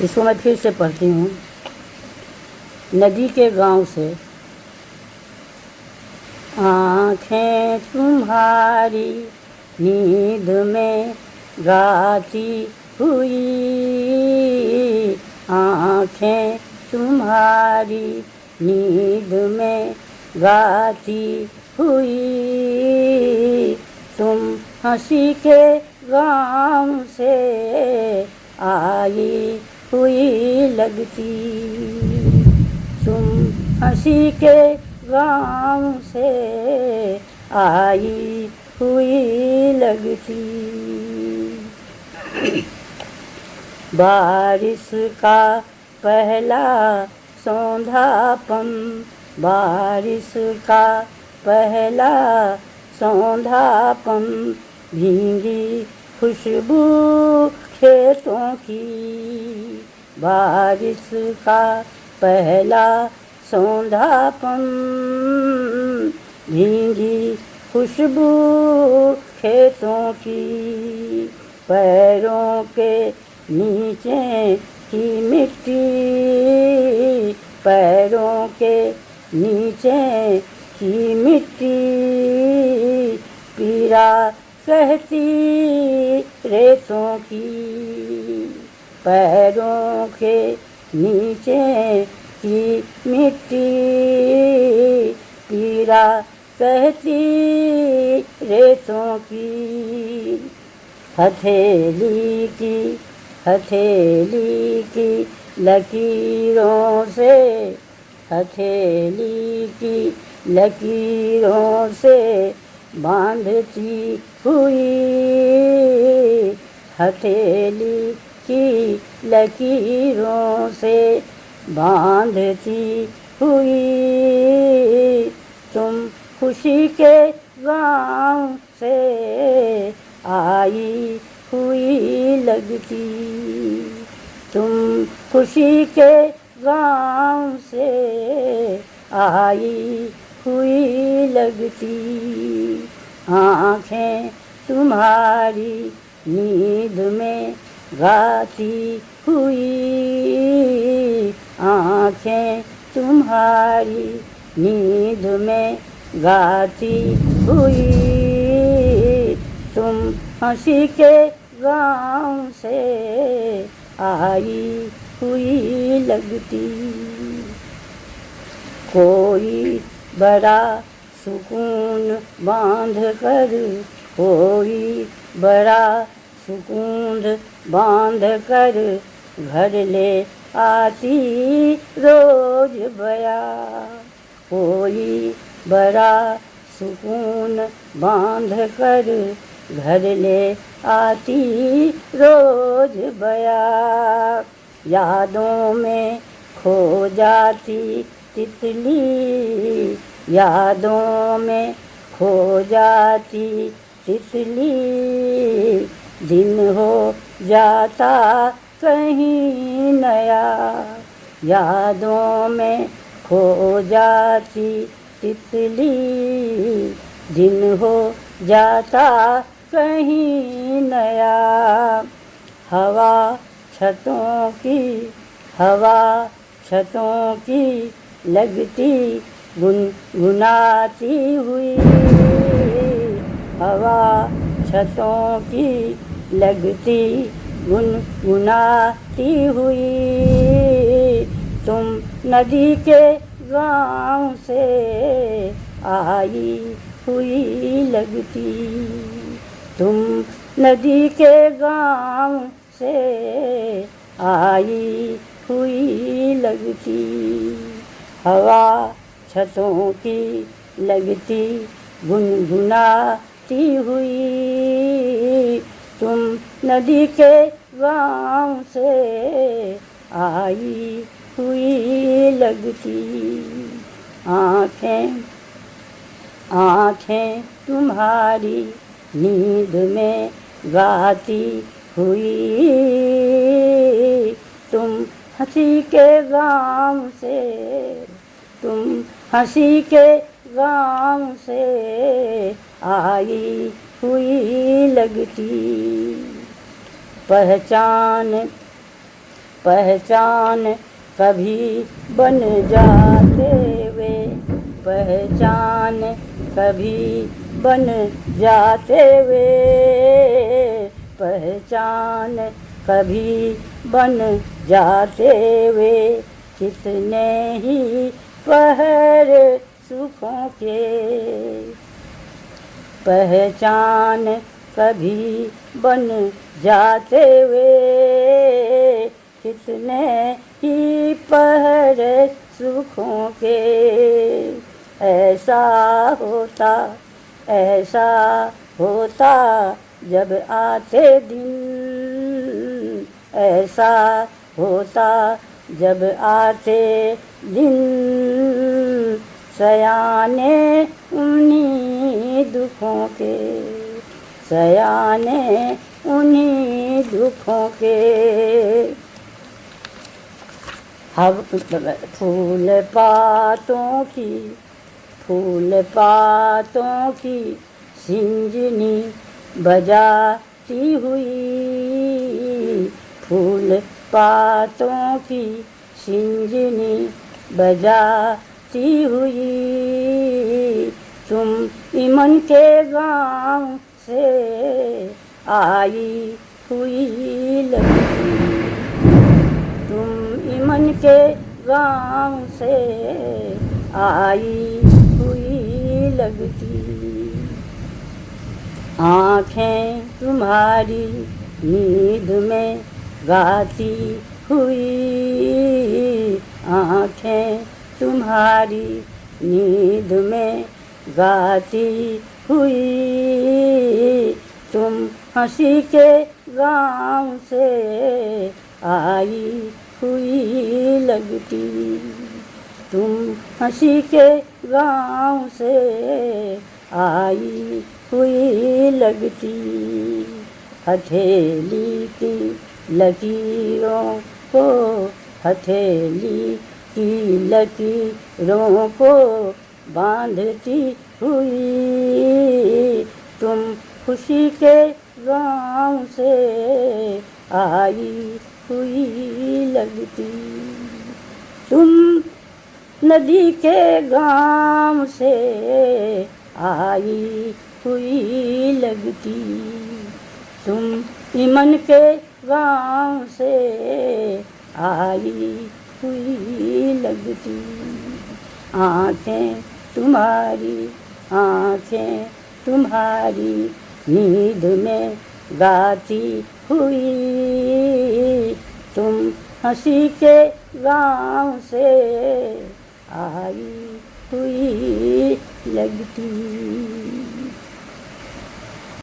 इसको मैं फिर से पढ़ती हूँ। नदी के गांव से आँखें तुम्हारी नींद में गाती हुई, आँखें तुम्हारी नींद में गाती हुई, तुम हंसी के गाँव से आई हुई लगती, तुम हंसी के गाँव से आई हुई लगती। बारिश का पहला सौंधापन, बारिश का पहला सौंधापन, भींगी खुशबू खेतों की, बारिश का पहला सौंधापन, भींगी खुशबू खेतों की, पैरों के नीचे की मिट्टी, पैरों के नीचे की मिट्टी, पीरा कहती रेतों की, पैरों के नीचे की मिट्टी, पीरा कहती रेतों की, हथेली की लकीरों से, हथेली की लकीरों से बांधती हुई, हथेली की लकीरों से बांधती हुई, तुम खुशी के गाँव से आई हुई लगती, तुम खुशी के गाँव से आई हुई लगती, आँखें तुम्हारी नींद में गाती हुई, आँखें तुम्हारी नींद में गाती हुई, तुम हंसी के गाँव से आई हुई लगती। कोई बड़ा सुकून बांध कर, कोई बड़ा सुकून बांध कर घर ले आती रोज बया, कोई बड़ा सुकून बांध कर घर ले आती रोज बया, यादों में खो जाती तितली, यादों में खो जाती तितली, दिन हो जाता कहीं नया, यादों में खो जाती तितली, दिन हो जाता कहीं नया, हवा छतों की, हवा छतों की लगती गुनगुनाती हुई, हवा छतों की लगती गुनगुनाती हुई, तुम नदी के गाँव से आई हुई लगती, तुम नदी के गाँव से आई हुई लगती, हवा छतों की लगती गुनगुनाती हुई, तुम नदी के गाँव से आई हुई लगती, आँखें तुम्हारी नींद में गाती हुई, तुम हंसी के गाँव से, तुम हंसी के गाँव से आई हुई लगती, पहचान कभी बन जाते वे, पहचान कभी बन जाते वे, पहचान कभी बन जाते वे, कितने ही पहर सुखों के, पहचान कभी बन जाते वे, कितने ही पहर सुखों के। ऐसा होता, ऐसा होता जब आते दिन, ऐसा होता जब आते दिन, सयाने उन्हीं दुखों के, सयाने उन्हीं दुखों के। फूल पातों की, फूल पातों की सिंजनी बजाती हुई, फूल पातों की सिंजनी बजाती हुई, तुम इमन के गाँव से आई हुई लगती, तुम इमन के गाँव से आई हुई लगती। आँखें तुम्हारी नींद में गाती हुई, आँखें तुम्हारी नींद में गाती हुई, तुम हंसी के गाँव से आई हुई लगती, तुम हंसी के गाँव से आई हुई लगती। हथेली की लकीरों को, हथेली की लकीरों को बांधती हुई, तुम खुशी के गाँव से आई हुई लगती, तुम नदी के गाँव से आई हुई लगती, तुम इमन के गाँव से आई हुई लगती। आँखें तुम्हारी, आँखें तुम्हारी नींद में गाती हुई, तुम हंसी के गाँव से आई हुई लगती।